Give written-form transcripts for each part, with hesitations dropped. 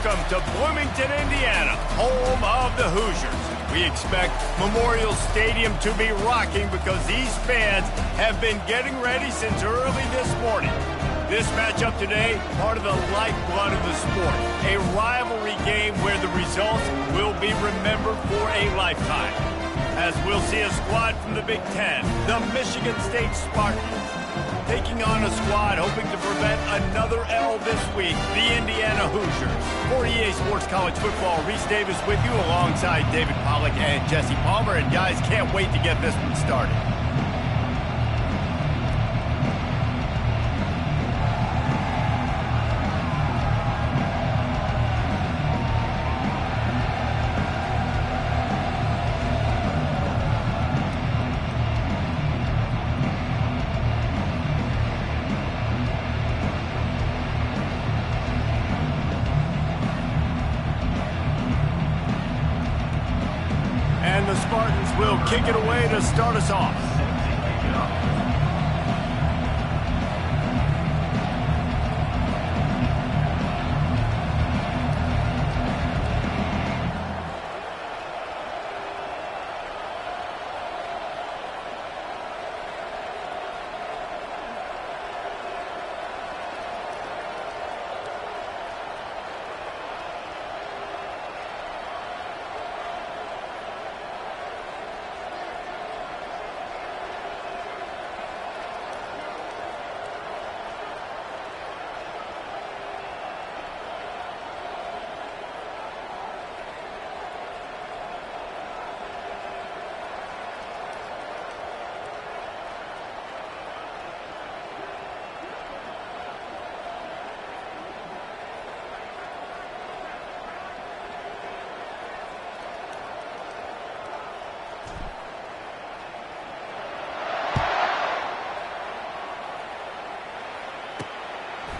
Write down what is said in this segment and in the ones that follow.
Welcome to Bloomington, Indiana, home of the Hoosiers. We expect Memorial Stadium to be rocking because these fans have been getting ready since early this morning. This matchup today, part of the lifeblood of the sport, a rivalry game where the results will be remembered for a lifetime. As we'll see a squad from the Big Ten, the Michigan State Spartans, taking on a squad hoping to prevent another L this week, the Indiana Hoosiers. For EA Sports College Football, Reese Davis with you alongside David Pollack and Jesse Palmer. And guys, can't wait to get this one started. And the Spartans will kick it away to start us off.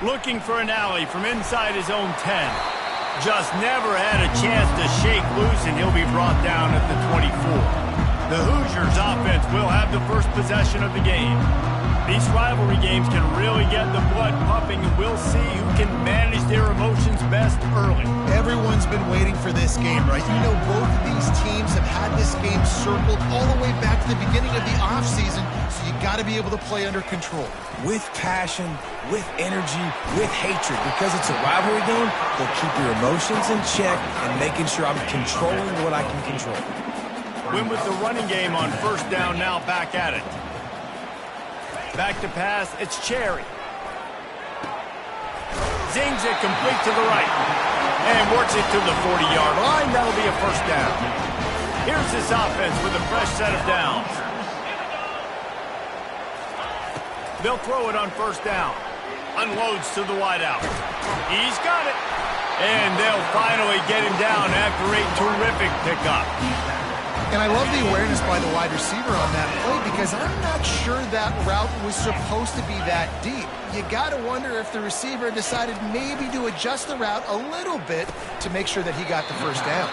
Looking for an alley from inside his own 10. Just never had a chance to shake loose, and he'll be brought down at the 24. The Hoosiers offense will have the first possession of the game. These rivalry games can really get the blood pumping, and we'll see who can manage their emotions best early. Everyone's been waiting for this game, right? You know, both of these teams have had this game circled all the way back to the beginning of the offseason, so you got to be able to play under control. With passion, with energy, with hatred. Because it's a rivalry game, they'll keep your emotions in check and making sure I'm controlling what I can control. Win with the running game on first down, now back at it. Back to pass, it's Cherry. Zings it complete to the right. And works it to the 40-yard line. That'll be a first down. Here's this offense with a fresh set of downs. They'll throw it on first down. Unloads to the wideout. He's got it. And they'll finally get him down after a terrific pickup. And I love the awareness by the wide receiver on that play because I'm not sure that route was supposed to be that deep. You got to wonder if the receiver decided maybe to adjust the route a little bit to make sure that he got the first down.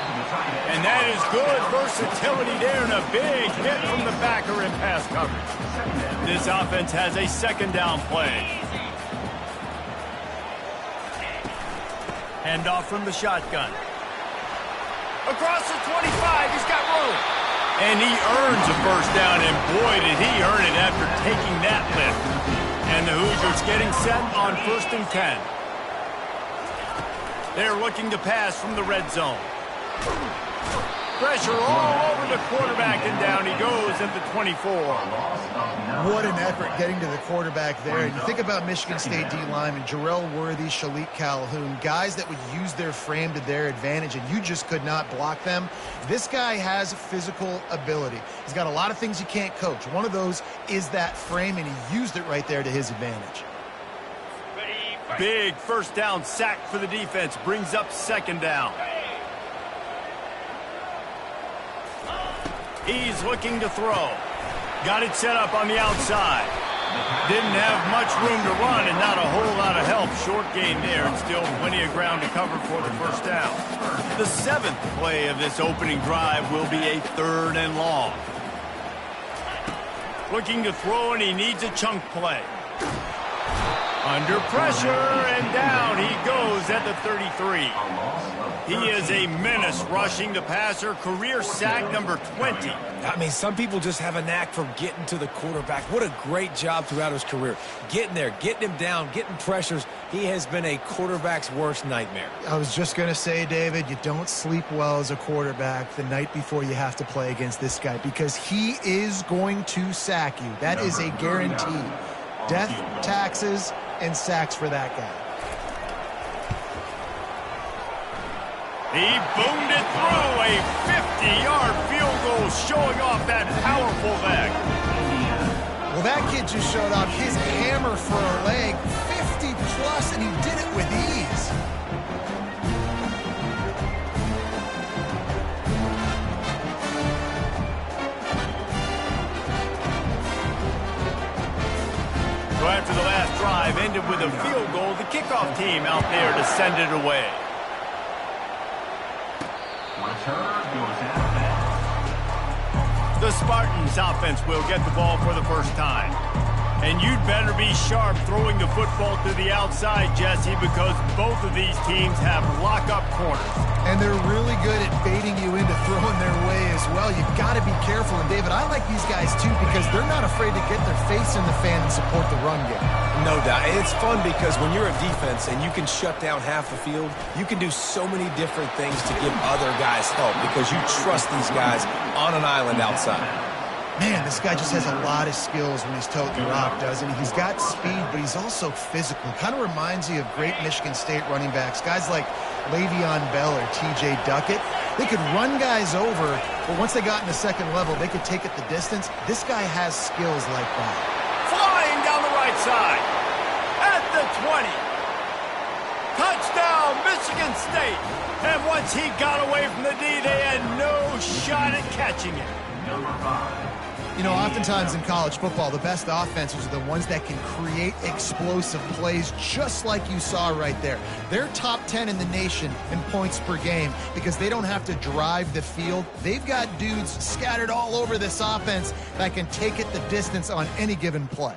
And that is good versatility there and a big hit from the backer in pass coverage. This offense has a second down play. Handoff from the shotgun. Across the 25, he's got room. And he earns a first down, and boy, did he earn it after taking that lift. And the Hoosiers getting set on 1st and 10. They're looking to pass from the red zone. Pressure all over the quarterback, and down he goes at the 24. What an effort getting to the quarterback there. And you think about Michigan State D-linemen, Jarrell Worthy, Shalik Calhoun, guys that would use their frame to their advantage, and you just could not block them. This guy has physical ability. He's got a lot of things you can't coach. One of those is that frame, and he used it right there to his advantage. Big first down sack for the defense. Brings up second down. He's looking to throw. Got it set up on the outside. Didn't have much room to run and not a whole lot of help. Short gain there and still plenty of ground to cover for the first down. The 7th play of this opening drive will be a 3rd and long. Looking to throw, and he needs a chunk play. Under pressure, and down he goes at the 33. He is a menace rushing the passer, career sack number 20. I mean, some people just have a knack for getting to the quarterback. What a great job throughout his career. Getting there, getting him down, getting pressures. He has been a quarterback's worst nightmare. I was just going to say, David, you don't sleep well as a quarterback the night before you have to play against this guy because he is going to sack you. That is a guarantee. Death, taxes, and sacks for that guy. He boomed it through a 50-yard field goal, showing off that powerful leg. Well, that kid just showed off his hammer for a leg, 50-plus, and he did it with ease. So after the last drive ended with a field goal, the kickoff team out there to send it away. The Spartans offense will get the ball for the first time. And you'd better be sharp throwing the football to the outside, Jesse, because both of these teams have lock-up corners. And they're really good at baiting you into throwing their way as well. You've got to be careful. And, David, I like these guys, too, because they're not afraid to get their face in the fan and support the run game. No doubt. It's fun because when you're a defense and you can shut down half the field, you can do so many different things to give other guys help because you trust these guys on an island outside. Man, this guy just has a lot of skills when he's toting the rock, doesn't he? He's got speed, but he's also physical. Kind of reminds you of great Michigan State running backs. Guys like Le'Veon Bell or T.J. Duckett. They could run guys over, but once they got in the second level, they could take it the distance. This guy has skills like that. Flying down the right side. At the 20. Touchdown, Michigan State. And once he got away from the D, they had no shot at catching it. Number 5. You know, oftentimes in college football, the best offenses are the ones that can create explosive plays just like you saw right there. They're top 10 in the nation in points per game because they don't have to drive the field. They've got dudes scattered all over this offense that can take it the distance on any given play.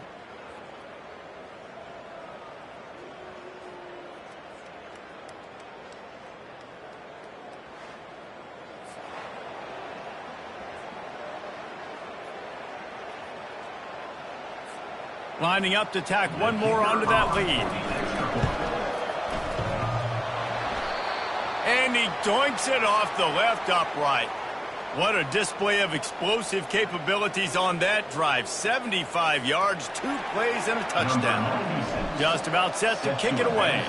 Lining up to tack one more onto that lead. And he doinks it off the left upright. What a display of explosive capabilities on that drive. 75 yards, 2 plays, and a touchdown. Just about set to kick it away.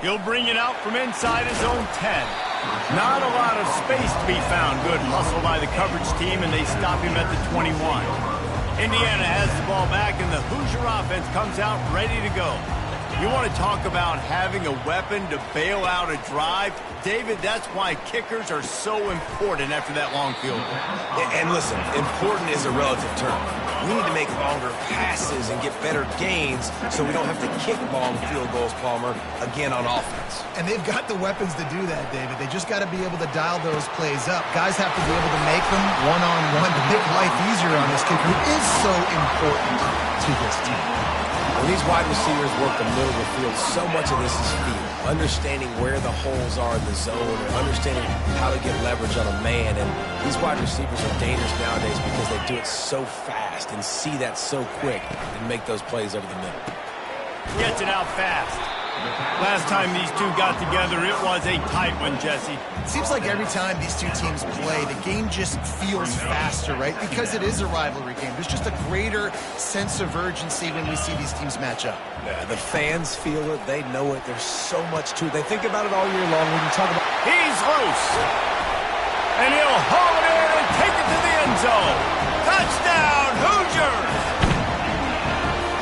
He'll bring it out from inside his own 10. Not a lot of space to be found. Good hustle by the coverage team, and they stop him at the 21. Indiana has the ball back, and the Hoosier offense comes out ready to go. You want to talk about having a weapon to bail out a drive? David, that's why kickers are so important after that long field goal. And listen, important is a relative term. We need to make longer passes and get better gains so we don't have to kick long field goals, Palmer, again on offense. And they've got the weapons to do that, David. They just got to be able to dial those plays up. Guys have to be able to make them one-on-one to make life easier on this kicker, who is so important to this team. When these wide receivers work the middle of the field, so much of this is feel. Understanding where the holes are in the zone or understanding how to get leverage on a man. And these wide receivers are dangerous nowadays because they do it so fast and see that so quick and make those plays over the middle. Gets it out fast. Last time these two got together, it was a tight one, Jesse. It seems like every time these two teams play, the game just feels faster, right? Because it is a rivalry game. There's just a greater sense of urgency when we see these teams match up. Yeah, the fans feel it. They know it. There's so much to it. They think about it all year long. When you talk about... He's loose. And he'll haul it in and take it to the end zone. Touchdown, Hoosiers!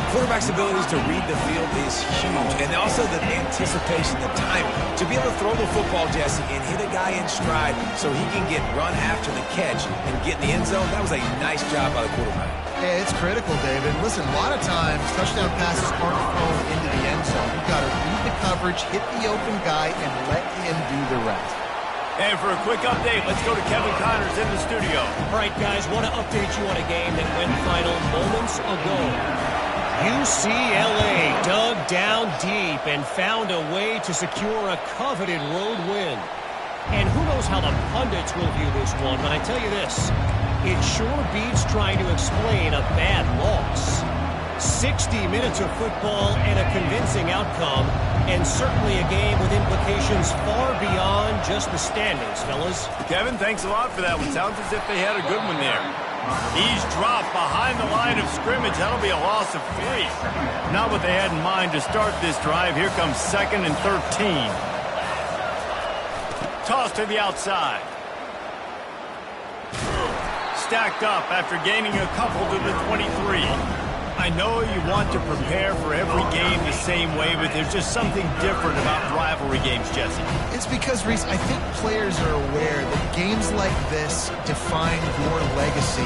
Quarterback's abilities to read the field is huge, and also the anticipation, the timing. To be able to throw the football, Jesse, and hit a guy in stride so he can get run after the catch and get in the end zone, that was a nice job by the quarterback. Yeah, it's critical, David. Listen, a lot of times, touchdown passes aren't thrown into the end zone. You've got to read the coverage, hit the open guy, and let him do the rest. And for a quick update, let's go to Kevin Connors in the studio. All right, guys, want to update you on a game that went final moments ago. UCLA dug down deep and found a way to secure a coveted road win. And who knows how the pundits will view this one, but I tell you this, it sure beats trying to explain a bad loss. 60 minutes of football and a convincing outcome, and certainly a game with implications far beyond just the standings, fellas. Kevin, thanks a lot for that one. Sounds as if they had a good one there. He's dropped behind the line of scrimmage. That'll be a loss of 3. Not what they had in mind to start this drive. Here comes 2nd and 13. Toss to the outside. Stacked up after gaining a couple to the 23. I know you want to prepare for every game the same way, but there's just something different about rivalry games, Jesse. It's because, Reese, I think players are aware that games like this define your legacy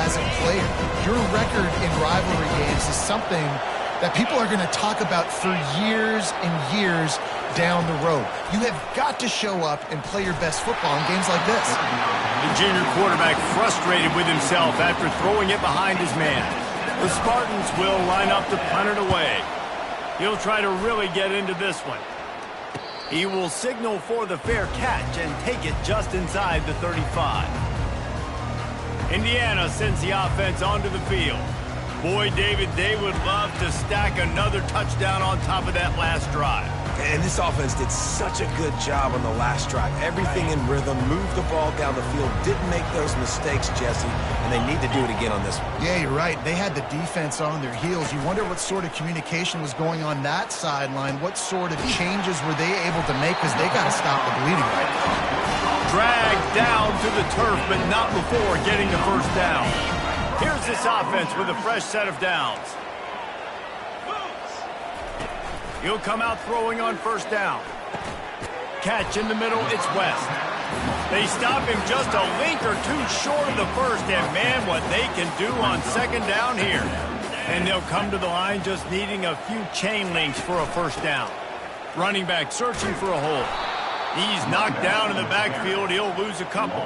as a player. Your record in rivalry games is something that people are going to talk about for years and years down the road. You have got to show up and play your best football in games like this. The junior quarterback frustrated with himself after throwing it behind his man. The Spartans will line up to punt it away. He'll try to really get into this one. He will signal for the fair catch and take it just inside the 35. Indiana sends the offense onto the field. Boy, David, they would love to stack another touchdown on top of that last drive. And this offense did such a good job on the last drive. Everything in rhythm, moved the ball down the field, didn't make those mistakes, Jesse, and they need to do it again on this one. Yeah, you're right. They had the defense on their heels. You wonder what sort of communication was going on that sideline. What sort of changes were they able to make, because they got to stop the bleeding right now. Dragged down to the turf, but not before getting the first down. Here's this offense with a fresh set of downs. He'll come out throwing on first down. Catch in the middle, it's West. They stop him just a link or two short of the first, and man, what they can do on second down here. And they'll come to the line just needing a few chain links for a first down. Running back searching for a hole. He's knocked down in the backfield, he'll lose a couple.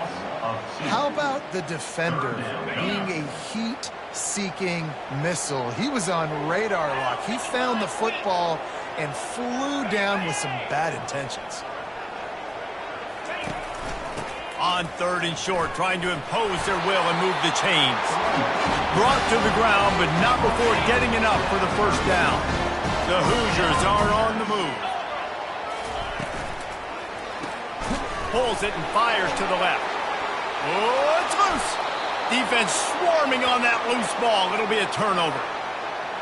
How about the defender being a heat-seeking missile? He was on radar lock. He found the football and flew down with some bad intentions. On 3rd and short, trying to impose their will and move the chains. Brought to the ground, but not before getting enough for the first down. The Hoosiers are on the move. Pulls it and fires to the left. Oh, it's loose. Defense swarming on that loose ball. It'll be a turnover.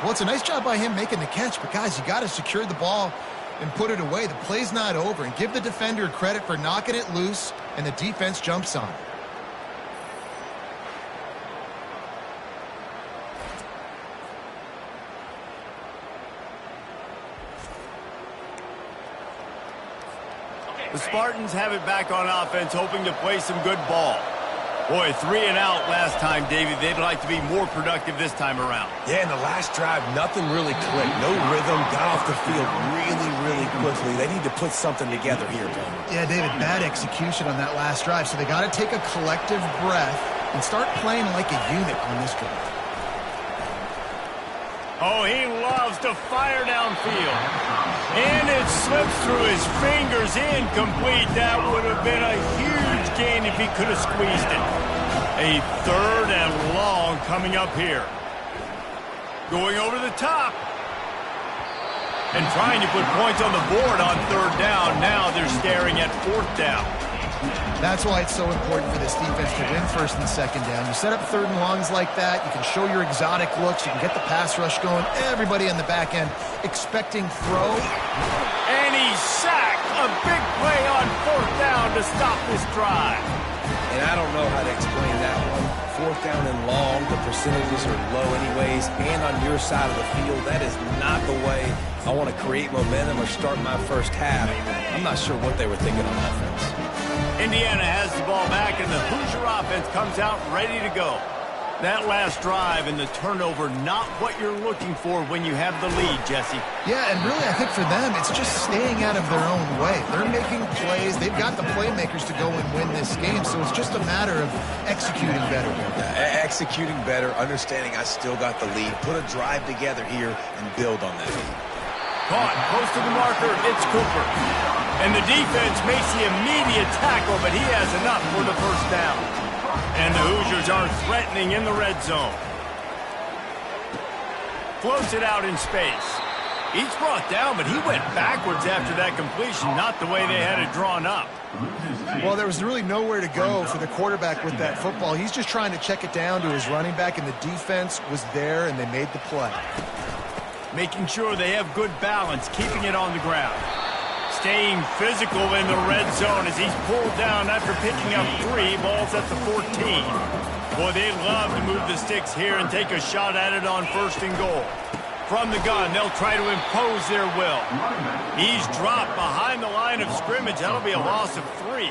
Well, it's a nice job by him making the catch, but guys, you got to secure the ball and put it away. The play's not over, and give the defender credit for knocking it loose, and the defense jumps on it. The Spartans have it back on offense, hoping to play some good ball. Boy, 3 and out last time, David. They'd like to be more productive this time around. Yeah, in the last drive, nothing really clicked. No rhythm, got off the field really quickly. They need to put something together here, Tony. Yeah, David, bad execution on that last drive, so they got to take a collective breath and start playing like a unit on this drive. Oh, he loves to fire downfield. And it slips through his fingers, incomplete. That would have been a huge gain if he could have squeezed it. A 3rd and long coming up here. Going over the top. And trying to put points on the board on 3rd down. Now they're staring at 4th down. That's why it's so important for this defense to win 1st and 2nd down. You set up 3rd and longs like that, you can show your exotic looks, you can get the pass rush going, everybody on the back end expecting throw. And he's sacked. A big play on 4th down to stop this drive. And I don't know how to explain that one. 4th down and long, the percentages are low anyways, and on your side of the field, that is not the way I want to create momentum or start my first half. I'm not sure what they were thinking on offense. Indiana has the ball back, and the Hoosier offense comes out ready to go. That last drive and the turnover, not what you're looking for when you have the lead, Jesse. Yeah, and really, I think for them, it's just staying out of their own way. They're making plays. They've got the playmakers to go and win this game, so it's just a matter of executing better. Executing better, understanding I still got the lead. Put a drive together here and build on that lead. Caught, close to the marker, it's Cooper. And the defense makes the immediate tackle, but he has enough for the first down. And the Hoosiers are threatening in the red zone. Floats it out in space. He's brought down, but he went backwards after that completion, not the way they had it drawn up. Well, there was really nowhere to go for the quarterback with that football. He's just trying to check it down to his running back, and the defense was there, and they made the play. Making sure they have good balance, keeping it on the ground. Staying physical in the red zone as he's pulled down after picking up 3 balls at the 14. Boy, they love to move the sticks here and take a shot at it on 1st and goal. From the gun, they'll try to impose their will. He's dropped behind the line of scrimmage. That'll be a loss of 3.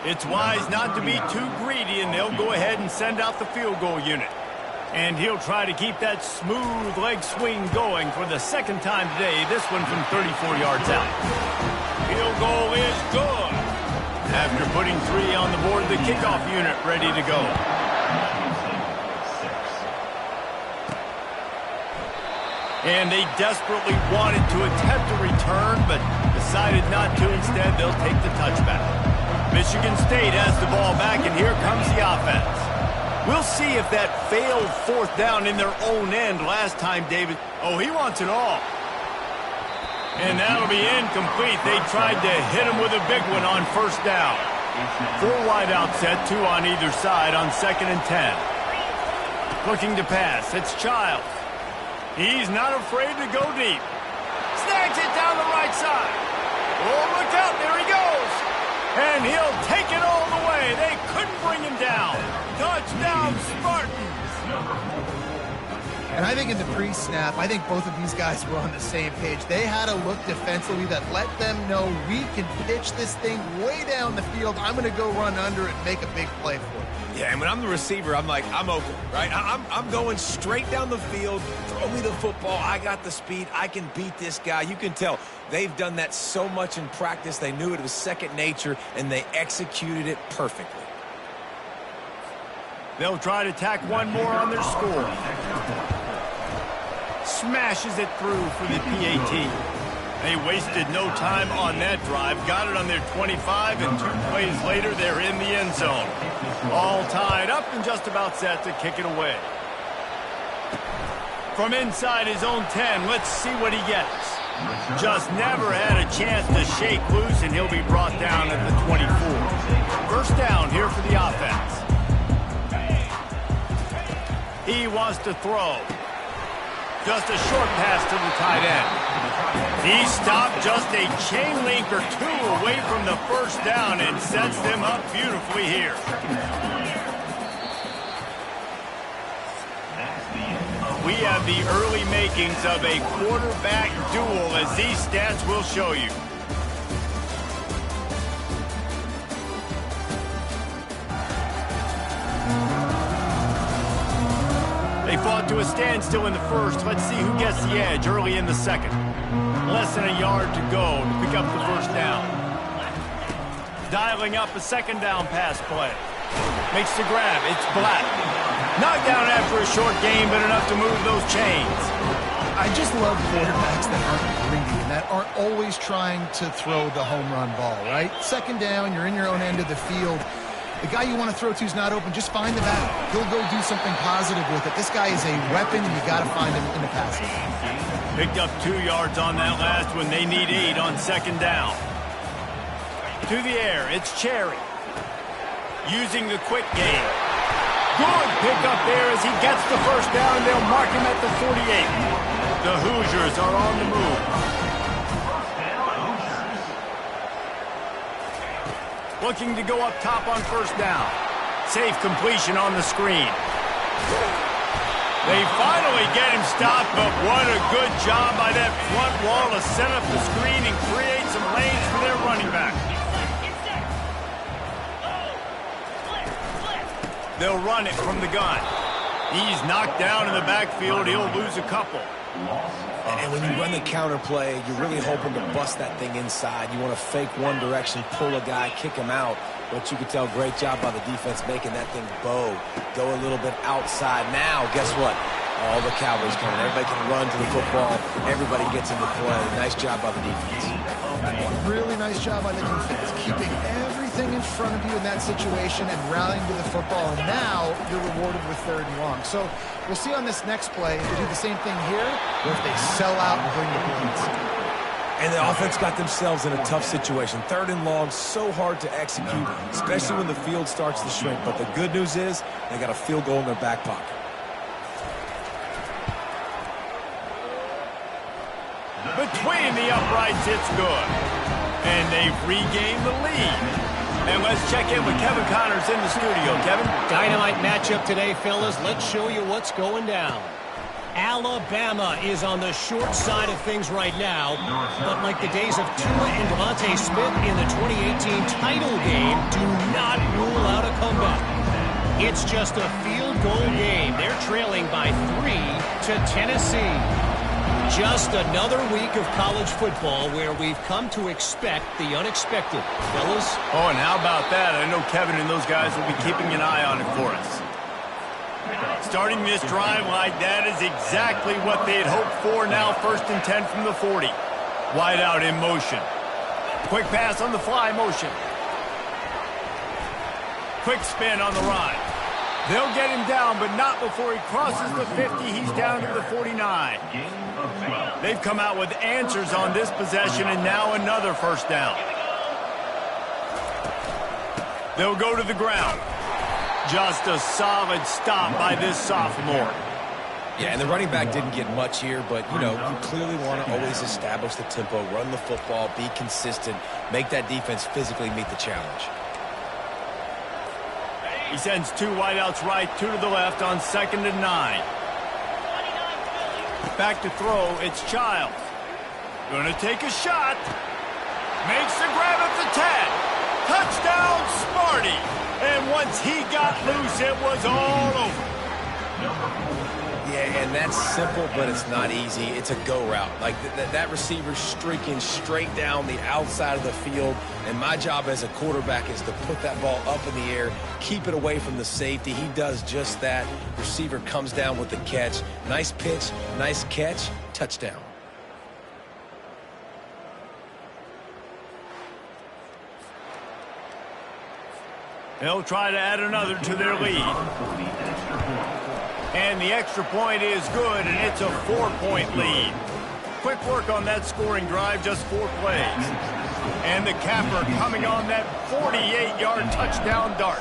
It's wise not to be too greedy, and they'll go ahead and send out the field goal unit. And he'll try to keep that smooth leg swing going for the 2nd time today, this one from 34 yards out. Field goal is good. After putting 3 on the board, the kickoff unit ready to go. And they desperately wanted to attempt a return, but decided not to. Instead, they'll take the touchback. Michigan State has the ball back, and here comes the offense. We'll see if that failed 4th down in their own end last time, David. Oh, he wants it all. And that'll be incomplete. They tried to hit him with a big one on 1st down. 4 wide out set, 2 on either side on 2nd and 10. Looking to pass. It's Childs. He's not afraid to go deep. Snags it down the right side. Oh, look out. There he goes. And he'll take it all the way. They couldn't bring him down. Touchdown, Spartans. And I think in the pre-snap, I think both of these guys were on the same page. They had a look defensively that let them know we can pitch this thing way down the field. I'm going to go run under it and make a big play for it. Yeah, and when I'm the receiver, I'm like, I'm open, right? I'm going straight down the field. Throw me the football. I got the speed. I can beat this guy. You can tell they've done that so much in practice. They knew it was second nature, and they executed it perfectly. They'll try to tack one more on their score. Smashes it through for the PAT. They wasted no time on that drive. Got it on their 25, and 2 plays later, they're in the end zone. All tied up and just about set to kick it away. From inside his own 10, let's see what he gets. Just never had a chance to shake loose, and he'll be brought down at the 24. 1st down here for the offense. He wants to throw. Just a short pass to the tight end. He stopped just a chain link or 2 away from the 1st down and sets them up beautifully here. We have the early makings of a quarterback duel, as these stats will show you. They fought to a standstill in the 1st. Let's see who gets the edge early in the 2nd. Less than a yard to go to pick up the 1st down. Dialing up a 2nd down pass play. Makes the grab. It's Black. Knocked down after a short game, but enough to move those chains. I just love quarterbacks that aren't greedy and that aren't always trying to throw the home run ball, right? 2nd down, you're in your own end of the field. The guy you want to throw to is not open. Just find the back. He'll go do something positive with it. This guy is a weapon, and you got to find him in the passing. Picked up 2 yards on that last one. They need 8 on 2nd down. To the air, it's Cherry. Using the quick game. Good pickup there as he gets the 1st down, and they'll mark him at the 48. The Hoosiers are on the move. Looking to go up top on 1st down. Safe completion on the screen. They finally get him stopped, but what a good job by that front wall to set up the screen and create some lanes for their running back. They'll run it from the gun. He's knocked down in the backfield. He'll lose a couple. And when you run the counter play, you're really hoping to bust that thing inside. You want to fake one direction, pull a guy, kick him out. But you can tell, great job by the defense making that thing bow. Go a little bit outside. Now, guess what? All the Cowboys coming. Everybody can run to the football. Everybody gets into play. Nice job by the defense. Really nice job by the defense, keeping everything in front of you in that situation and rallying to the football. And now you're rewarded with 3rd and long. So we'll see on this next play if they do the same thing here or if they sell out and bring the blitz. And the offense got themselves in a tough situation. 3rd and long, so hard to execute, especially when the field starts to shrink. But the good news is they got a field goal in their back pocket. Between the uprights, it's good. And they've regained the lead. And let's check in with Kevin Connors in the studio. Kevin? Dynamite matchup today, fellas. Let's show you what's going down. Alabama is on the short side of things right now, but like the days of Tua and Devontae Smith in the 2018 title game, do not rule out a comeback. It's just a field goal game. They're trailing by 3 to Tennessee. Just another week of college football where we've come to expect the unexpected. Fellas? Oh, and how about that? I know Kevin and those guys will be keeping an eye on it for us. Starting this drive like that is exactly what they had hoped for. Now 1st and 10 from the 40. Wide out in motion. Quick pass on the fly motion. Quick spin on the ride. They'll get him down, but not before he crosses the 50. He's down to the 49. They've come out with answers on this possession, and now another 1st down. They'll go to the ground. Just a solid stop by this sophomore. Yeah, and the running back didn't get much here, but, you know, you clearly want to always establish the tempo, run the football, be consistent, make that defense physically meet the challenge. He sends 2 wideouts right, 2 to the left on 2nd and 9. Back to throw, it's Childs. Gonna take a shot. Makes the grab at the 10. Touchdown, Smarty. And once he got loose, it was all over. Yeah, and that's simple, but it's not easy. It's a go route. Like that receiver's streaking straight down the outside of the field, and my job as a quarterback is to put that ball up in the air, keep it away from the safety. He does just that. Receiver comes down with the catch. Nice pitch, nice catch, touchdown. They'll try to add another to their lead. And the extra point is good, and it's a 4-point lead. Quick work on that scoring drive, just 4 plays. And the capper coming on that 48-yard touchdown dart.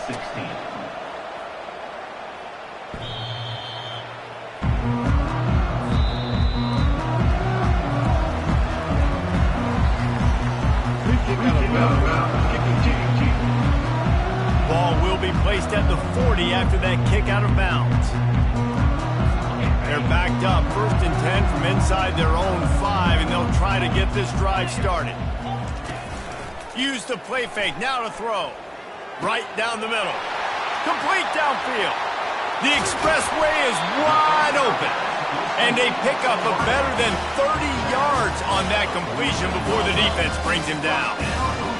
Ball will be placed at the 40 after that kick out of bounds. They're backed up, 1st and 10 from inside their own 5, and they'll try to get this drive started. Use the play fake, now to throw. Right down the middle. Complete downfield. The expressway is wide open. And they pick up a better than 30 yards on that completion before the defense brings him down.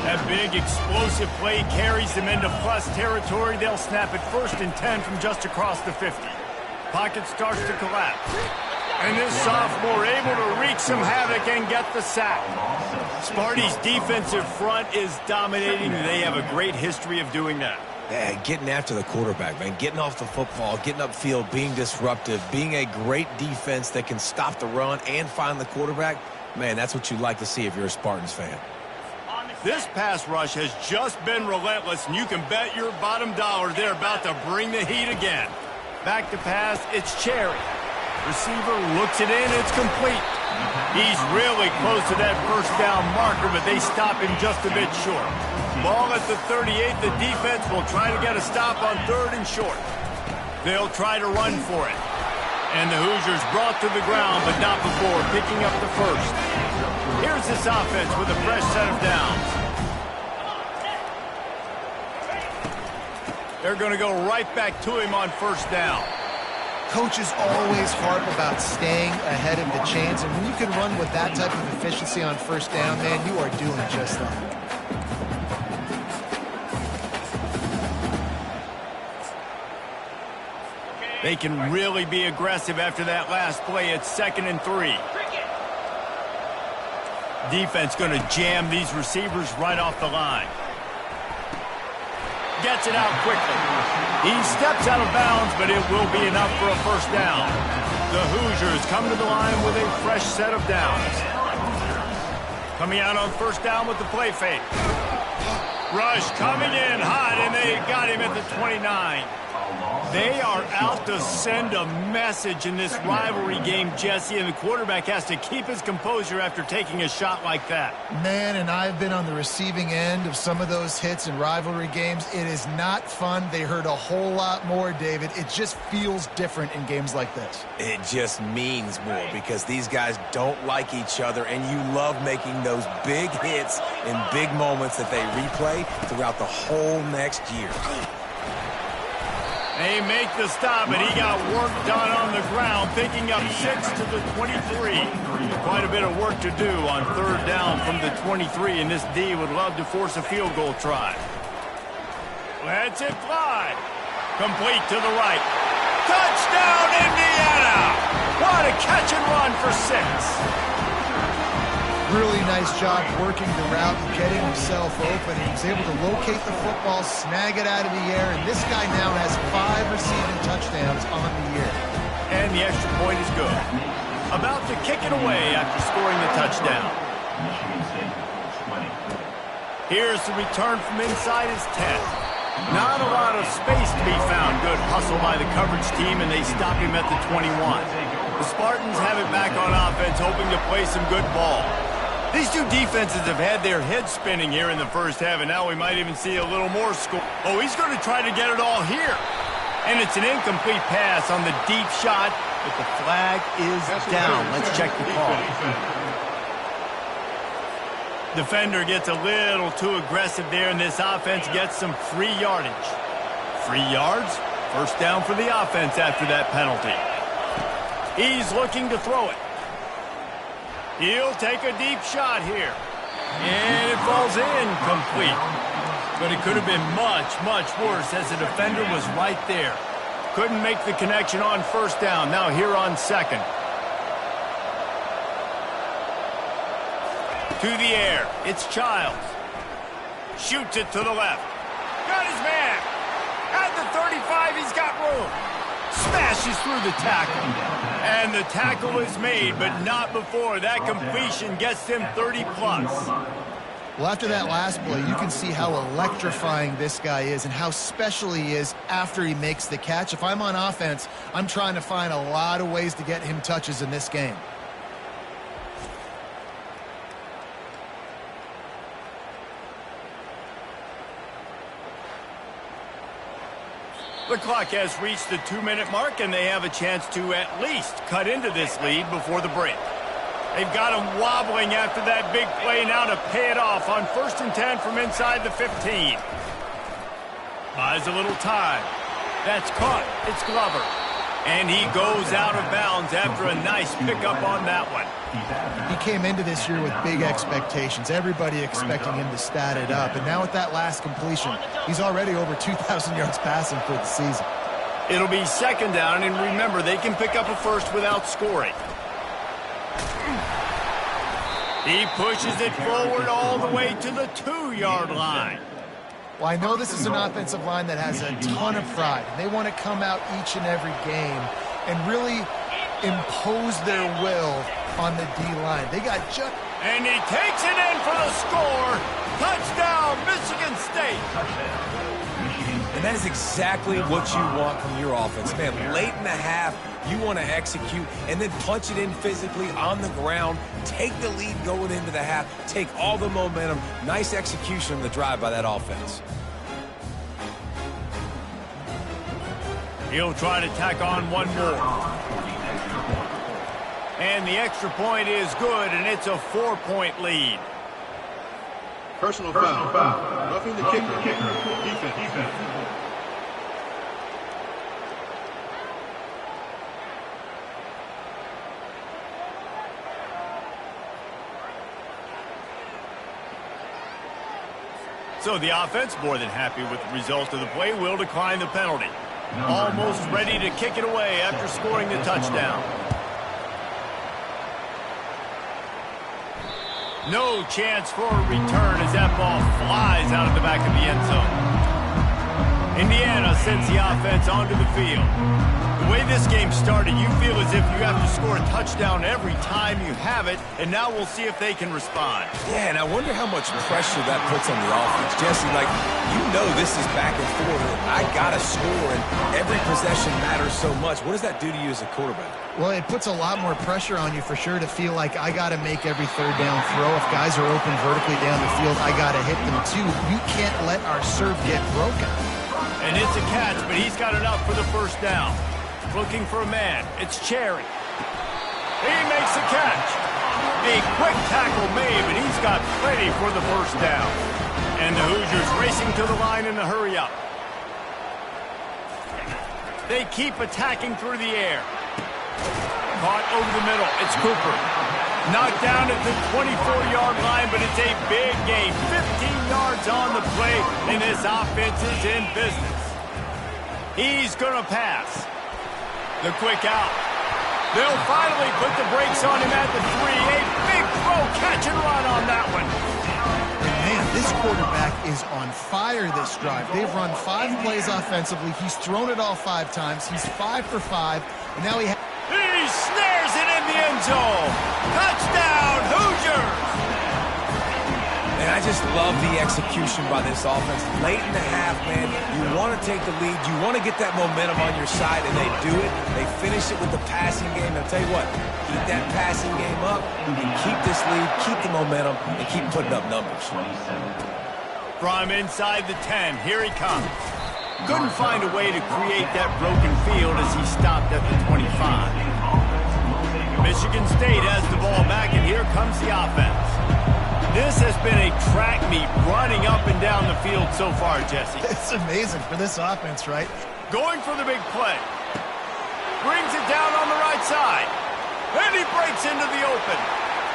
That big explosive play carries them into plus territory. They'll snap it 1st and 10 from just across the 50. Pocket starts to collapse. And this sophomore able to wreak some havoc and get the sack. Sparty's defensive front is dominating. They have a great history of doing that. Yeah, getting after the quarterback, man. Getting off the football, getting upfield, being disruptive, being a great defense that can stop the run and find the quarterback. Man, that's what you like to see if you're a Spartans fan. This pass rush has just been relentless, and you can bet your bottom dollar they're about to bring the heat again. Back to pass, it's Cherry. Receiver looks it in, it's complete. He's really close to that 1st down marker, but they stop him just a bit short. Ball at the 38, the defense will try to get a stop on 3rd and short. They'll try to run for it. And the Hoosiers brought to the ground, but not before picking up the 1st. Here's this offense with a fresh set of downs. They're going to go right back to him on 1st down. Coaches always harp about staying ahead of the chains, and when you can run with that type of efficiency on first down, man, you are doing just that. They can really be aggressive after that last play. It's 2nd and 3. Defense going to jam these receivers right off the line. Gets it out quickly. He steps out of bounds, but it will be enough for a first down. The Hoosiers come to the line with a fresh set of downs. Coming out on first down with the play fake. Rush coming in hot, and they got him at the 29. They are out to send a message in this rivalry game, Jesse, and the quarterback has to keep his composure after taking a shot like that. Man, and I've been on the receiving end of some of those hits in rivalry games. It is not fun. They hurt a whole lot more, David. It just feels different in games like this. It just means more because these guys don't like each other, and you love making those big hits in big moments that they replay throughout the whole next year. They make the stop, and he got work done on the ground, picking up 6 to the 23. Quite a bit of work to do on third down from the 23, and this D would love to force a field goal try. Lets it fly. Complete to the right. Touchdown, Indiana! What a catch and run for 6. Really nice job working the route and getting himself open. He was able to locate the football, snag it out of the air, and this guy now has 5 receiving touchdowns on the year. And the extra point is good. About to kick it away after scoring the touchdown. Here's the return from inside his 10. Not a lot of space to be found. Good hustle by the coverage team, and they stop him at the 21. The Spartans have it back on offense, hoping to play some good ball. These two defenses have had their heads spinning here in the first half, and now we might even see a little more score. Oh, he's going to try to get it all here. And it's an incomplete pass on the deep shot, but the flag is down. Let's check the call. Defender gets a little too aggressive there, and this offense gets some free yardage. 3 yards, first down for the offense after that penalty. He's looking to throw it. He'll take a deep shot here. And it falls incomplete. But it could have been much, much worse as the defender was right there. Couldn't make the connection on first down. Now here on second. To the air. It's Childs. Shoots it to the left. Got his man. At the 35, he's got room. Smashes through the tackle. And the tackle is made, but not before. That completion gets him 30-plus. Well, after that last play, you can see how electrifying this guy is and how special he is after he makes the catch. If I'm on offense, I'm trying to find a lot of ways to get him touches in this game. The clock has reached the 2-minute mark, and they have a chance to at least cut into this lead before the break. They've got him wobbling after that big play now to pay it off on 1st and 10 from inside the 15. Buys a little time. That's caught. It's Glover. And he goes out of bounds after a nice pickup on that one. He came into this year with big expectations. Everybody expecting him to stat it up. And now with that last completion, he's already over 2,000 yards passing for the season. It'll be second down, and remember, they can pick up a first without scoring. He pushes it forward all the way to the 2-yard line. Well, I know this is an offensive line that has a ton of pride. They want to come out each and every game and really impose their will on the D-line. They got just... And he takes it in for the score. Touchdown, Michigan State. And that is exactly what you want from your offense. Man, late in the half, you want to execute and then punch it in physically on the ground, take the lead going into the half, take all the momentum. Nice execution on the drive by that offense. He'll try to tack on one more. And the extra point is good, and it's a 4-point lead. Personal foul. Roughing the kicker. Defense. So the offense, more than happy with the result of the play, will decline the penalty. Almost ready to kick it away after scoring the touchdown. No chance for a return as that ball flies out of the back of the end zone. Indiana sends the offense onto the field. The way this game started, you feel as if you have to score a touchdown every time you have it, and now we'll see if they can respond. Yeah, and I wonder how much pressure that puts on the offense. Jesse, like, you know this is back and forth. I got to score, and every possession matters so much. What does that do to you as a quarterback? Well, it puts a lot more pressure on you for sure to feel like I got to make every third down throw. If guys are open vertically down the field, I got to hit them too. You can't let our serve get broken. And it's a catch, but he's got it up for the first down. Looking for a man. It's Cherry. He makes the catch. A quick tackle made, but he's got plenty for the first down. And the Hoosiers racing to the line in a hurry-up. They keep attacking through the air. Caught over the middle. It's Cooper. Knocked down at the 24-yard line, but it's a big gain. 15 yards on the play, and this offense is in business. He's going to pass. The quick out. They'll finally put the brakes on him at the 3. A big throw, catch and run on that one. And man, this quarterback is on fire this drive. They've run 5 plays offensively. He's thrown it all 5 times. He's 5 for 5. And now he snares it in the end zone. Touchdown, Hoosiers. And I just love the execution by this offense. Late in the half, man, you want to take the lead. You want to get that momentum on your side, and they do it. They finish it with the passing game. I'll tell you what, keep that passing game up, and keep this lead, keep the momentum, and keep putting up numbers. From inside the 10, here he comes. Couldn't find a way to create that broken field as he stopped at the 25. Michigan State has the ball back, and here comes the offense. This has been a track meet running up and down the field so far, Jesse. It's amazing for this offense, right? Going for the big play. Brings it down on the right side. And he breaks into the open.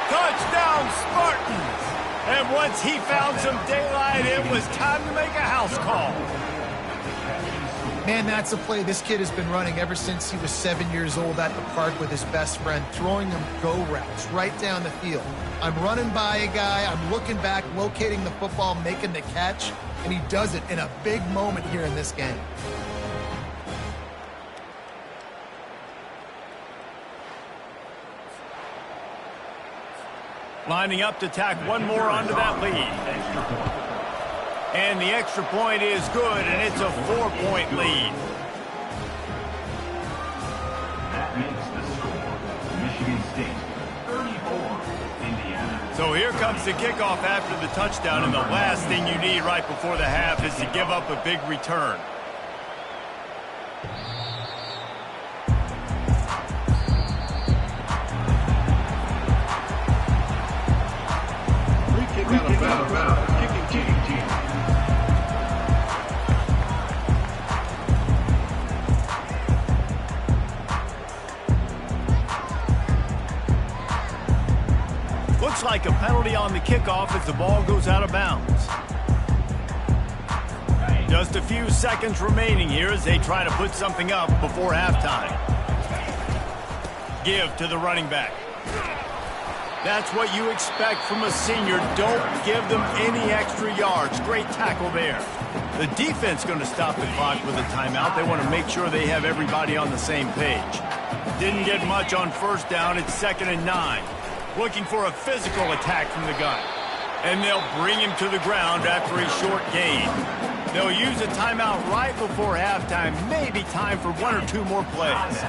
Touchdown, Spartans. And once he found some daylight, it was time to make a house call. Man, that's a play this kid has been running ever since he was 7 years old at the park with his best friend, throwing him go routes right down the field. I'm running by a guy, I'm looking back, locating the football, making the catch, and he does it in a big moment here in this game. Lining up to tack one more onto that lead. And the extra point is good, and it's a 4-point lead. That makes the score Michigan State 34, Indiana. So here comes the kickoff after the touchdown, and the last thing you need right before the half is to give up a big return. Free kick out of bounds. Kicking team. Looks like a penalty on the kickoff as the ball goes out of bounds. Just a few seconds remaining here as they try to put something up before halftime. Give to the running back. That's what you expect from a senior. Don't give them any extra yards. Great tackle there. The defense going to stop the clock with a timeout. They want to make sure they have everybody on the same page. Didn't get much on first down. It's 2nd and 9. Looking for a physical attack from the gun. And they'll bring him to the ground after a short gain. They'll use a timeout right before halftime. Maybe time for 1 or 2 more plays.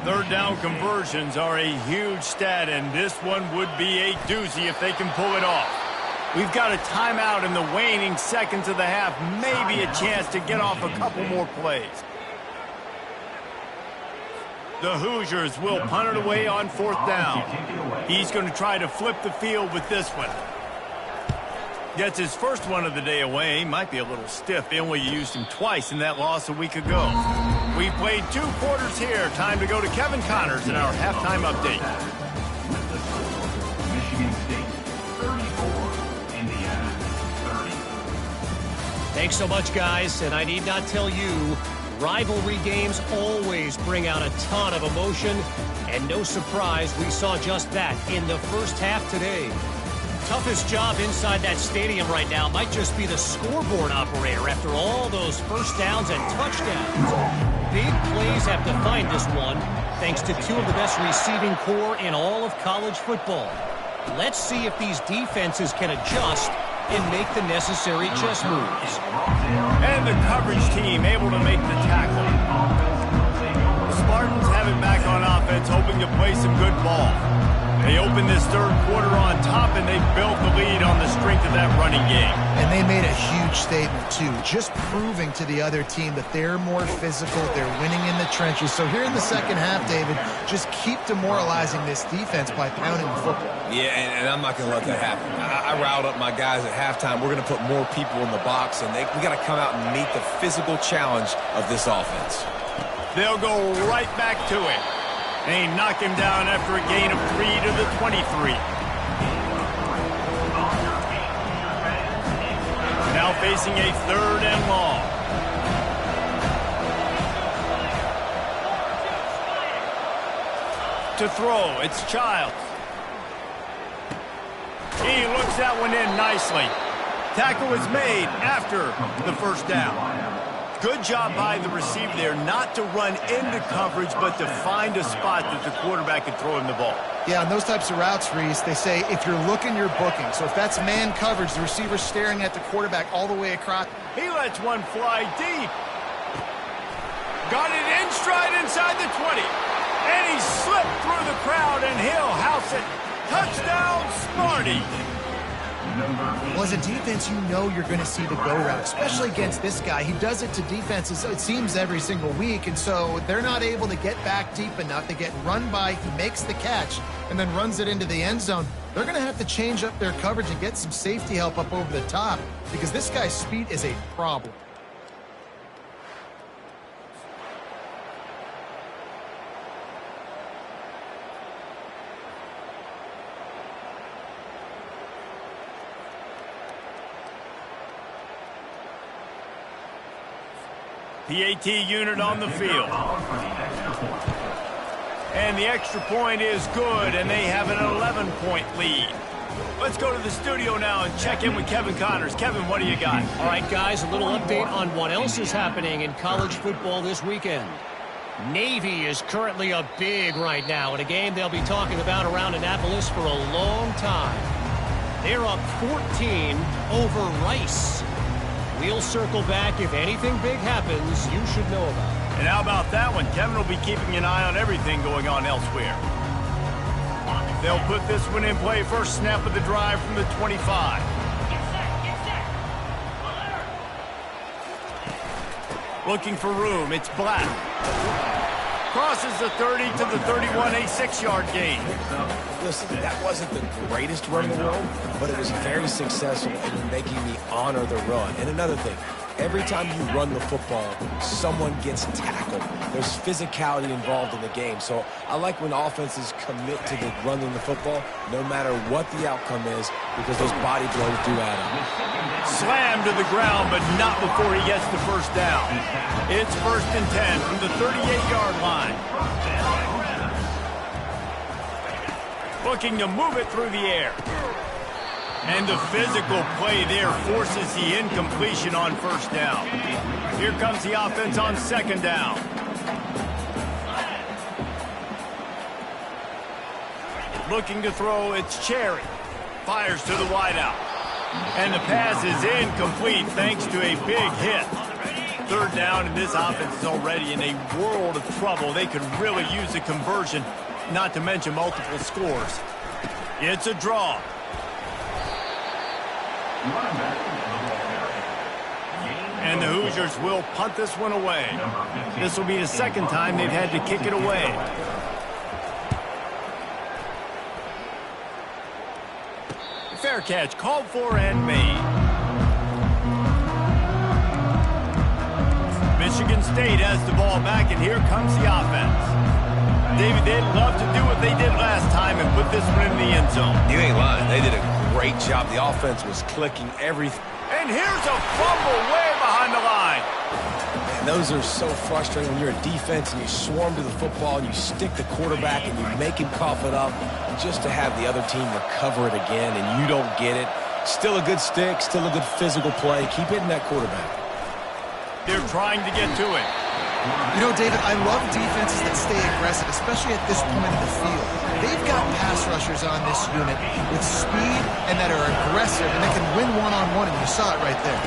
Third down conversions are a huge stat, and this one would be a doozy if they can pull it off. We've got a timeout in the waning seconds of the half. Maybe a chance to get off a couple more plays. The Hoosiers will punt it away on 4th down. He's going to try to flip the field with this one. Gets his first one of the day away. Might be a little stiff. They only used him twice in that loss a week ago. We've played 2 quarters here. Time to go to Kevin Connors in our halftime update. Michigan State 34, Indiana 30. Thanks so much, guys. And I need not tell you, rivalry games always bring out a ton of emotion. And no surprise, we saw just that in the first half today. Toughest job inside that stadium right now might just be the scoreboard operator after all those first downs and touchdowns. Big plays have defined this one, thanks to two of the best receiving core in all of college football. Let's see if these defenses can adjust and make the necessary chess moves. And the coverage team able to make the tackle. The Spartans have it back on offense, hoping to play some good ball. They opened this third quarter on top, and they built the lead on the strength of that running game. And they made a huge statement, too, just proving to the other team that they're more physical, they're winning in the trenches. So here in the second half, David, just keep demoralizing this defense by pounding the football. Yeah, and I'm not going to let that happen. I riled up my guys at halftime. We're going to put more people in the box, and we got to come out and meet the physical challenge of this offense. They'll go right back to it. They knock him down after a gain of 3 to the 23. Now facing a 3rd and long. To throw, it's Childs. He looks that one in nicely. Tackle is made after the first down. Good job by the receiver there not to run into coverage, but to find a spot that the quarterback can throw him the ball. Yeah, on those types of routes, Reese, they say if you're looking, you're booking. So if that's man coverage, the receiver's staring at the quarterback all the way across. He lets one fly deep. Got it in stride inside the 20. And he slipped through the crowd, and he'll house it. Touchdown, Smarty. Well, as a defense, you know you're going to see the go route, especially against this guy. He does it to defenses, it seems, every single week, and so they're not able to get back deep enough. They get run by, he makes the catch, and then runs it into the end zone. They're going to have to change up their coverage and get some safety help up over the top because this guy's speed is a problem. PAT unit on the field. And the extra point is good, and they have an 11-point lead. Let's go to the studio now and check in with Kevin Connors. Kevin, what do you got? All right, guys, a little update on what else is happening in college football this weekend. Navy is currently up big right now in a game they'll be talking about around Annapolis for a long time. They're up 14 over Rice. We'll circle back if anything big happens you should know about. And how about that one? Kevin will be keeping an eye on everything going on elsewhere. They'll put this one in play. First snap of the drive from the 25. Looking for room. It's Black. Crosses the 30 to the 31, a 6-yard gain. Listen, that wasn't the greatest run in the world, but it was very successful in making me honor the run. And another thing, every time you run the football, someone gets tackled. There's physicality involved in the game. So I like when offenses commit to the running the football, no matter what the outcome is, because those body blows do add up. Slammed to the ground, but not before he gets the first down. It's 1st and 10 from the 38-yard line. Looking to move it through the air. And the physical play there forces the incompletion on first down. Here comes the offense on 2nd down. Looking to throw, it's Cherry. Fires to the wideout. And the pass is incomplete thanks to a big hit. 3rd down, and this offense is already in a world of trouble. They could really use a conversion, not to mention multiple scores. It's a draw. And the Hoosiers will punt this one away. This will be the 2nd time they've had to kick it away. Fair catch, called for and made. Michigan State has the ball back, and here comes the offense. David, they'd love to do what they did last time and put this one in the end zone. You ain't lying. They did a great job. The offense was clicking everything. And here's a fumble way behind the line. And those are so frustrating when you're a defense and you swarm to the football and you stick the quarterback and you make him cough it up, and just to have the other team recover it again and you don't get it. Still a good stick, still a good physical play. Keep hitting that quarterback. They're trying to get to it. You know, David, I love defenses that stay aggressive, especially at this point of the field. They've got pass rushers on this unit with speed and that are aggressive, and they can win one-on-one, and you saw it right there.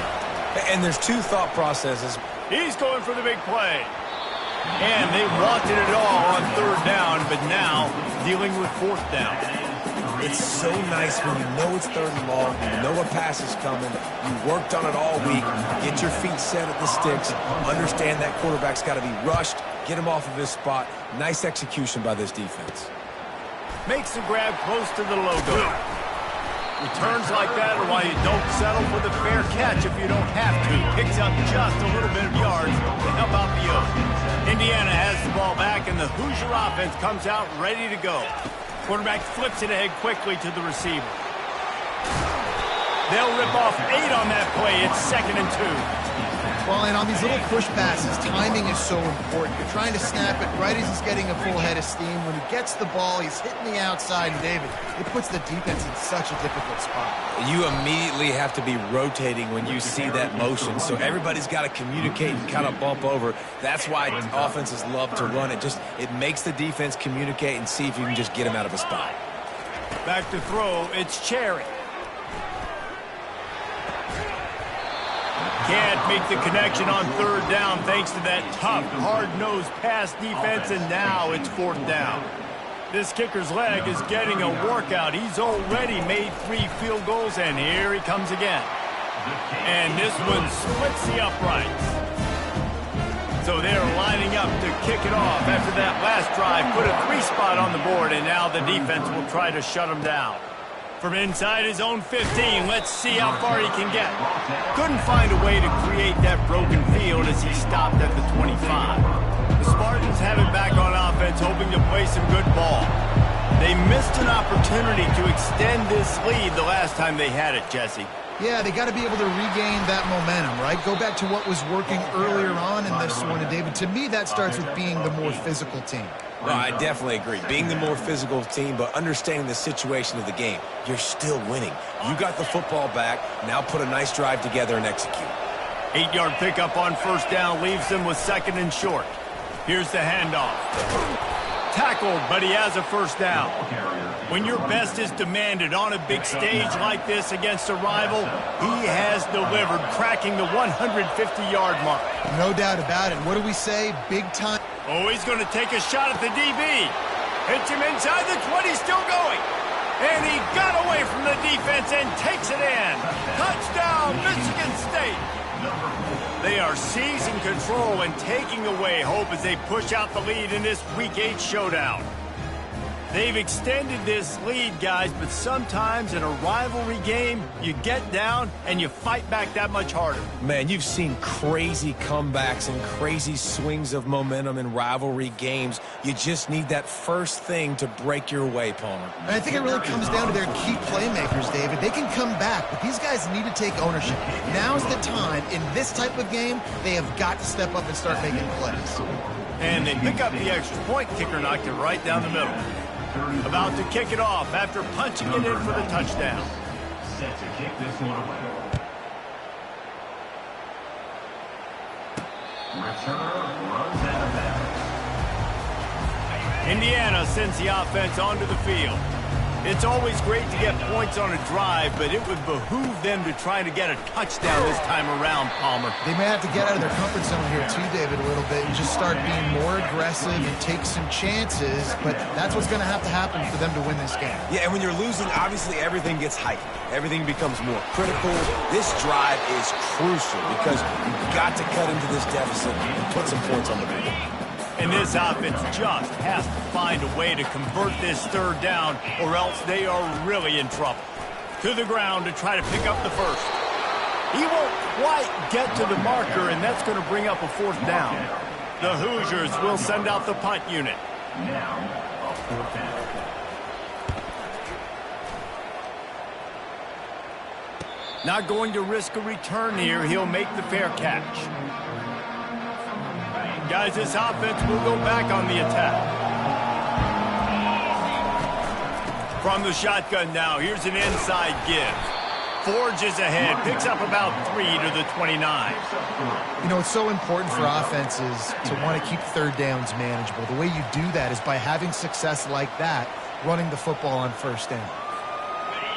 And there's two thought processes. He's going for the big play. And they wanted it all on third down, but now dealing with fourth down. It's so nice when you know it's third and long, you know a pass is coming, you worked on it all week, get your feet set at the sticks, understand that quarterback's got to be rushed, get him off of his spot. Nice execution by this defense. Makes the grab close to the logo. Returns like that are why you don't settle for the fair catch if you don't have to. Picks up just a little bit of yards to help out the O's. Indiana has the ball back, and the Hoosier offense comes out ready to go. Quarterback flips it ahead quickly to the receiver. They'll rip off 8 on that play. It's 2nd and 2. Well, and on these little push passes, timing is so important. You're trying to snap it right as he's getting a full head of steam. When he gets the ball, he's hitting the outside, and David, it puts the defense in such a difficult spot. You immediately have to be rotating when you see that motion, so everybody's got to communicate and kind of bump over. That's why offenses love to run it. It makes the defense communicate and see if you can just get him out of a spot. Back to throw, it's Cherry. Can't make the connection on third down thanks to that tough, hard-nosed pass defense, and now it's 4th down. This kicker's leg is getting a workout. He's already made 3 field goals, and here he comes again. And this one splits the uprights. So they're lining up to kick it off after that last drive. Put a 3 spot on the board, and now the defense will try to shut him down. From inside his own 15, let's see how far he can get. Couldn't find a way to create that broken field as he stopped at the 25. The Spartans have it back on offense, hoping to play some good ball. They missed an opportunity to extend this lead the last time they had it, Jesse. Yeah, they got to be able to regain that momentum, right? Go back to what was working earlier on in this one, and David, to me, that starts with being the more physical team. No, I definitely agree. Being the more physical team, but understanding the situation of the game. You're still winning. You got the football back. Now put a nice drive together and execute. 8-yard pickup on first down leaves them with 2nd and short. Here's the handoff. Tackled, but he has a first down. When your best is demanded on a big stage like this against a rival, he has delivered, cracking the 150-yard mark. No doubt about it. What do we say? Big time. Oh, he's going to take a shot at the DB. Hits him inside the 20, still going. And he got away from the defense and takes it in. Touchdown, Michigan State. They are seizing control and taking away hope as they push out the lead in this Week 8 showdown. They've extended this lead, guys, but sometimes in a rivalry game, you get down and you fight back that much harder. Man, you've seen crazy comebacks and crazy swings of momentum in rivalry games. You just need that first thing to break your way, Palmer. And I think it really comes down to their key playmakers, David. They can come back, but these guys need to take ownership. Now's the time. In this type of game, they have got to step up and start making plays. And they pick up the extra point. Kicker knocked it right down the middle. About to kick it off after punching it in for the touchdown. Set to kick this one away. Returner runs out of bounds. Indiana sends the offense onto the field. It's always great to get points on a drive, but it would behoove them to try to get a touchdown this time around, Palmer. They may have to get out of their comfort zone here too, David, a little bit, and just start being more aggressive and take some chances, but that's what's going to happen for them to win this game. Yeah, and when you're losing, obviously everything gets heightened. Everything becomes more critical. This drive is crucial because you've got to cut into this deficit and put some points on the board. And this offense just has to find a way to convert this third down, or else they are really in trouble. To the ground to try to pick up the first. He won't quite get to the marker, and that's going to bring up a 4th down. The Hoosiers will send out the punt unit. Now, a 4th down. Not going to risk a return here. He'll make the fair catch. Guys, this offense will go back on the attack. From the shotgun now, here's an inside give. Forges ahead, picks up about 3 to the 29. You know, it's so important for offenses to want to keep third downs manageable. The way you do that is by having success like that, running the football on first down.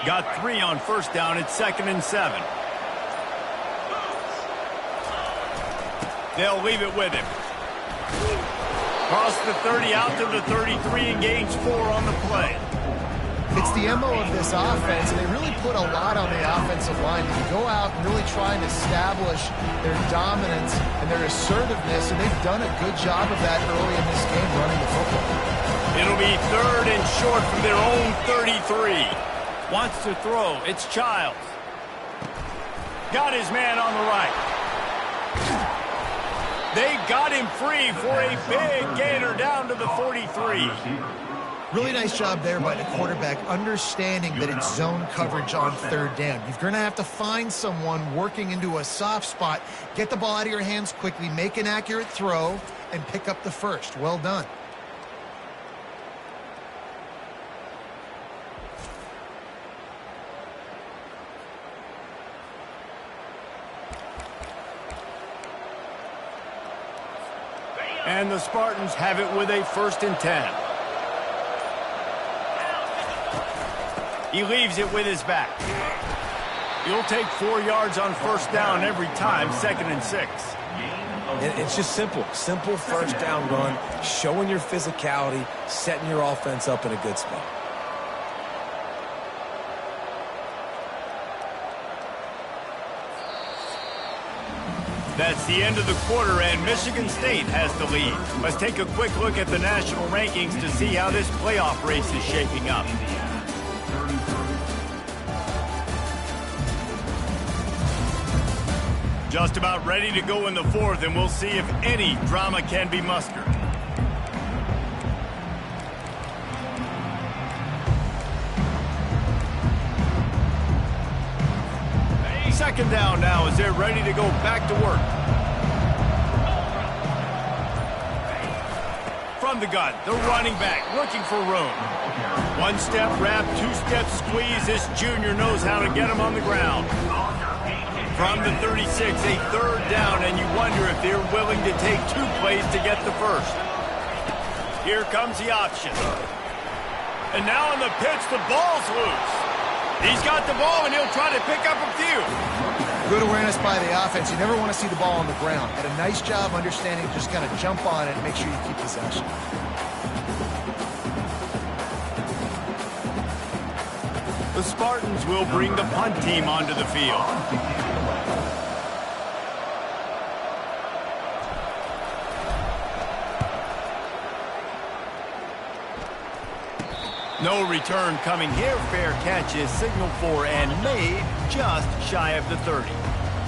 Got 3 on first down. It's 2nd and 7. They'll leave it with him. Cross the 30 out to the 33 and gains 4 on the play. It's the MO of this offense, and they really put a lot on the offensive line. They go out and really try and establish their dominance and their assertiveness, and they've done a good job of that early in this game running the football. It'll be 3rd and short from their own 33. Wants to throw. It's Childs. Got his man on the right. They got him free for a big gainer down to the 43. Really nice job there by the quarterback, understanding that it's zone coverage on third down. You're going to have to find someone working into a soft spot, get the ball out of your hands quickly, make an accurate throw, and pick up the first. Well done. And the Spartans have it with a 1st and 10. He leaves it with his back. He'll take 4 yards on first down every time, 2nd and 6. It's just simple. Simple first down run, showing your physicality, setting your offense up in a good spot. That's the end of the quarter, and Michigan State has the lead. Let's take a quick look at the national rankings to see how this playoff race is shaping up. Just about ready to go in the 4th, and we'll see if any drama can be mustered. Second down now as they're ready to go back to work. From the gun, the running back looking for room. 1-step wrap, 2-step squeeze. This junior knows how to get him on the ground. From the 36, a 3rd down, and you wonder if they're willing to take 2 plays to get the first. Here comes the option. And now on the pitch, the ball's loose. He's got the ball, and he'll try to pick up a few. Good awareness by the offense. You never want to see the ball on the ground. Had a nice job understanding, just kind of jump on it and make sure you keep possession. The Spartans will bring the punt team onto the field. No return coming here. Fair catch is signaled for and made just shy of the 30.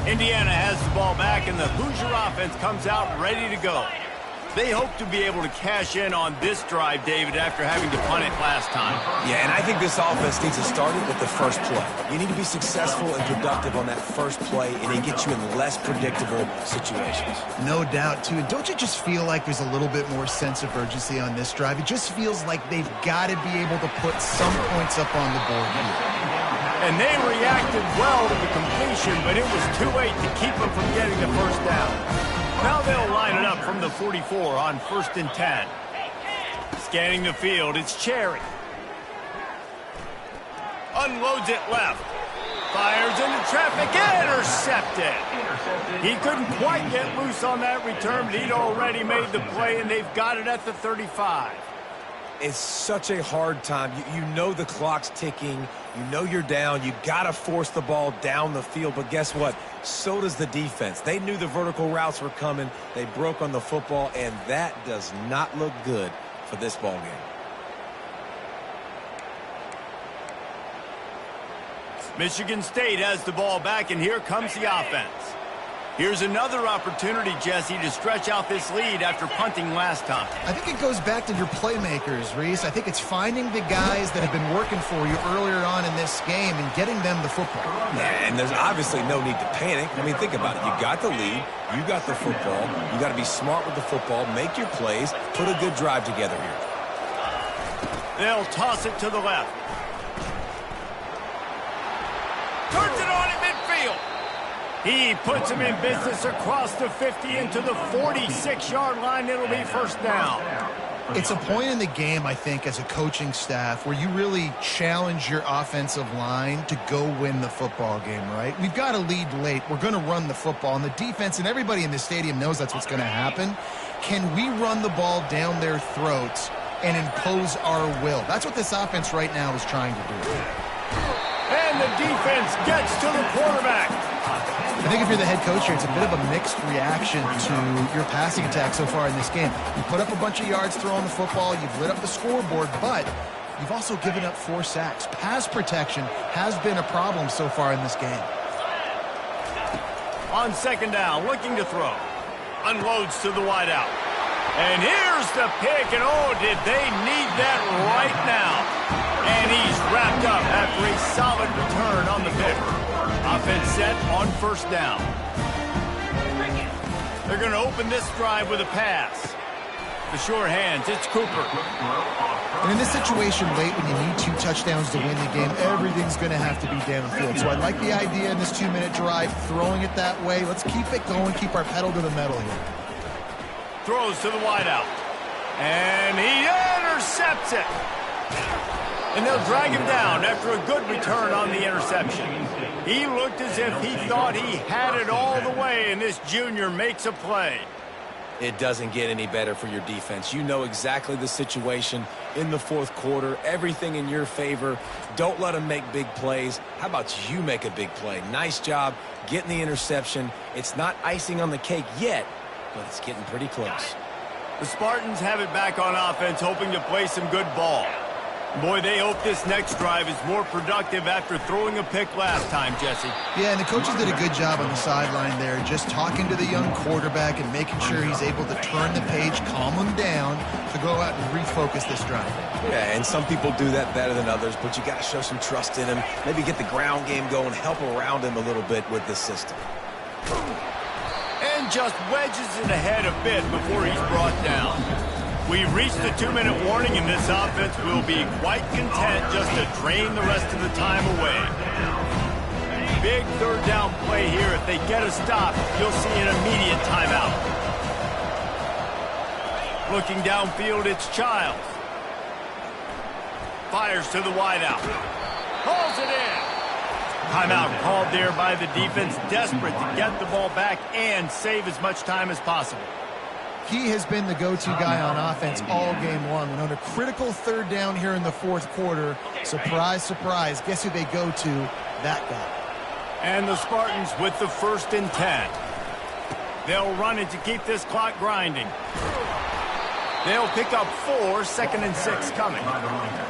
Indiana has the ball back, and the Hoosier offense comes out ready to go. They hope to be able to cash in on this drive, David, after having to punt it last time. Yeah, and I think this offense needs to start it with the first play. You need to be successful and productive on that first play, and it gets you in less predictable situations. No doubt, too. And don't you just feel like there's a little bit more sense of urgency on this drive? It just feels like they've got to be able to put some points up on the board here. And they reacted well to the completion, but it was too late to keep them from getting the first down. Now they'll line it up from the 44 on 1st and 10. Scanning the field, it's Cherry. Unloads it left. Fires into traffic, intercepted. He couldn't quite get loose on that return, but he'd already made the play, and they've got it at the 35. It's such a hard time. You know the clock's ticking. You know you're down. You got to force the ball down the field. But guess what? So does the defense. They knew the vertical routes were coming. They broke on the football, and that does not look good for this ball game. Michigan State has the ball back, and here comes the offense. Here's another opportunity, Jesse, to stretch out this lead after punting last time. I think it goes back to your playmakers, Reese. I think it's finding the guys that have been working for you earlier on in this game and getting them the football. Yeah, and there's obviously no need to panic. I mean, think about it. You got the lead. You got the football. You got to be smart with the football, make your plays, put a good drive together here. They'll toss it to the left. Turns it on at midfield. He puts him in business across the 50 into the 46-yard line. It'll be first down. It's a point in the game, I think, as a coaching staff where you really challenge your offensive line to go win the football game, right? We've got a lead late. We're going to run the football. And the defense and everybody in the stadium knows that's what's going to happen. Can we run the ball down their throats and impose our will? That's what this offense right now is trying to do. And the defense gets to the quarterback. I think if you're the head coach here, it's a bit of a mixed reaction to your passing attack so far in this game. You put up a bunch of yards throwing the football, you've lit up the scoreboard, but you've also given up 4 sacks. Pass protection has been a problem so far in this game. On second down, looking to throw. Unloads to the wideout. And here's the pick, and oh, did they need that right now. And he's wrapped up after a solid return on the pick. Offense set on first down. They're going to open this drive with a pass. The sure hands, it's Cooper. And in this situation late when you need 2 touchdowns to win the game, everything's going to have to be downfield. So I like the idea in this 2-minute drive, throwing it that way. Let's keep it going, keep our pedal to the metal here. Throws to the wideout. And he intercepts it. And they'll drag him down after a good return on the interception. He looked as if he thought he had it all the way, and this junior makes a play. It doesn't get any better for your defense. You know exactly the situation in the fourth quarter, everything in your favor. Don't let them make big plays. How about you make a big play? Nice job getting the interception. It's not icing on the cake yet, but it's getting pretty close. The Spartans have it back on offense, hoping to play some good ball. Boy, they hope this next drive is more productive after throwing a pick last time, Jesse. Yeah, and the coaches did a good job on the sideline there, just talking to the young quarterback and making sure he's able to turn the page, calm him down, to go out and refocus this drive. Yeah, and some people do that better than others, but you got to show some trust in him. Maybe get the ground game going, help around him a little bit with this system. And just wedges it ahead a bit before he's brought down. We've reached the 2-minute warning, and this offense will be quite content just to drain the rest of the time away. Big third down play here. If they get a stop, you'll see an immediate timeout. Looking downfield, it's Childs. Fires to the wideout. Pulls it in. Timeout called there by the defense, desperate to get the ball back and save as much time as possible. He has been the go-to guy on offense all game long. And on a critical third down here in the fourth quarter, surprise, surprise, guess who they go to? That guy. And the Spartans with the 1st and 10. They'll run it to keep this clock grinding. They'll pick up 4, 2nd and 6 coming.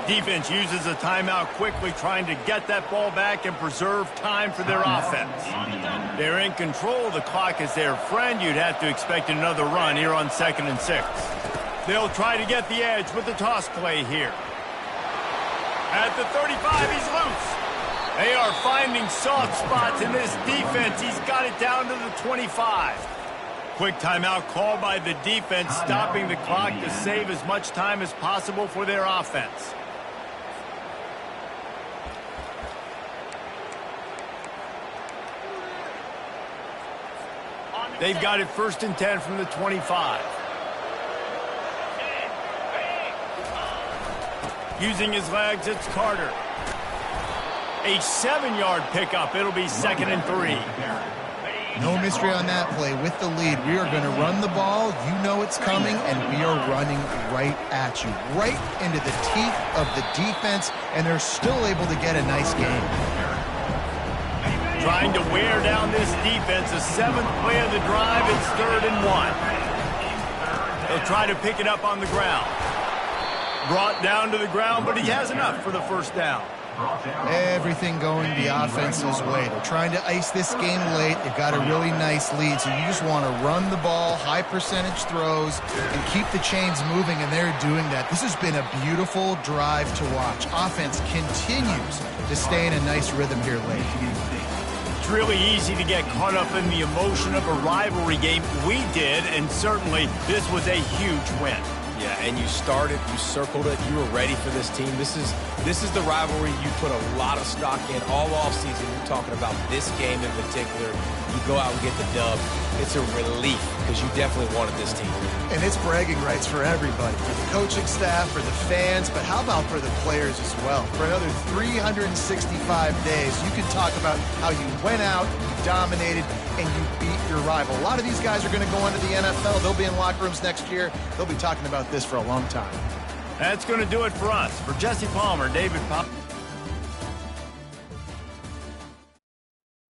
Defense uses a timeout quickly, trying to get that ball back and preserve time for their offense. They're in control of the clock as their friend. You'd have to expect another run here on 2nd and 6. They'll try to get the edge with the toss play here. At the 35, he's loose. They are finding soft spots in this defense. He's got it down to the 25. Quick timeout called by the defense, stopping the clock to save as much time as possible for their offense. They've got it 1st and 10 from the 25. Using his legs, it's Carter. A 7-yard pickup. It'll be 2nd and 3. No mystery on that play. With the lead, we are going to run the ball. You know it's coming, and we are running right at you, right into the teeth of the defense, and they're still able to get a nice game. Trying to wear down this defense. The 7th play of the drive. It's 3rd and 1. They'll try to pick it up on the ground. Brought down to the ground, but he has enough for the 1st down. brought down. Everything going the offense's way. They're trying to ice this game late. They've got a really nice lead, so you just want to run the ball, high percentage throws, and keep the chains moving, and they're doing that. This has been a beautiful drive to watch. Offense continues to stay in a nice rhythm here late. It's really easy to get caught up in the emotion of a rivalry game. We did, and certainly this was a huge win. Yeah, and you started, you circled it, you were ready for this team. This is the rivalry you put a lot of stock in all offseason. You're talking about this game in particular. You go out and get the dub. It's a relief because you definitely wanted this team. And it's bragging rights for everybody, for the coaching staff, for the fans, but how about for the players as well? For another 365 days, you can talk about how you went out, you dominated, and you beat your rival. A lot of these guys are going to go into the NFL. They'll be in locker rooms next year. They'll be talking about this for a long time. That's going to do it for us. For Jesse Palmer, David Pop.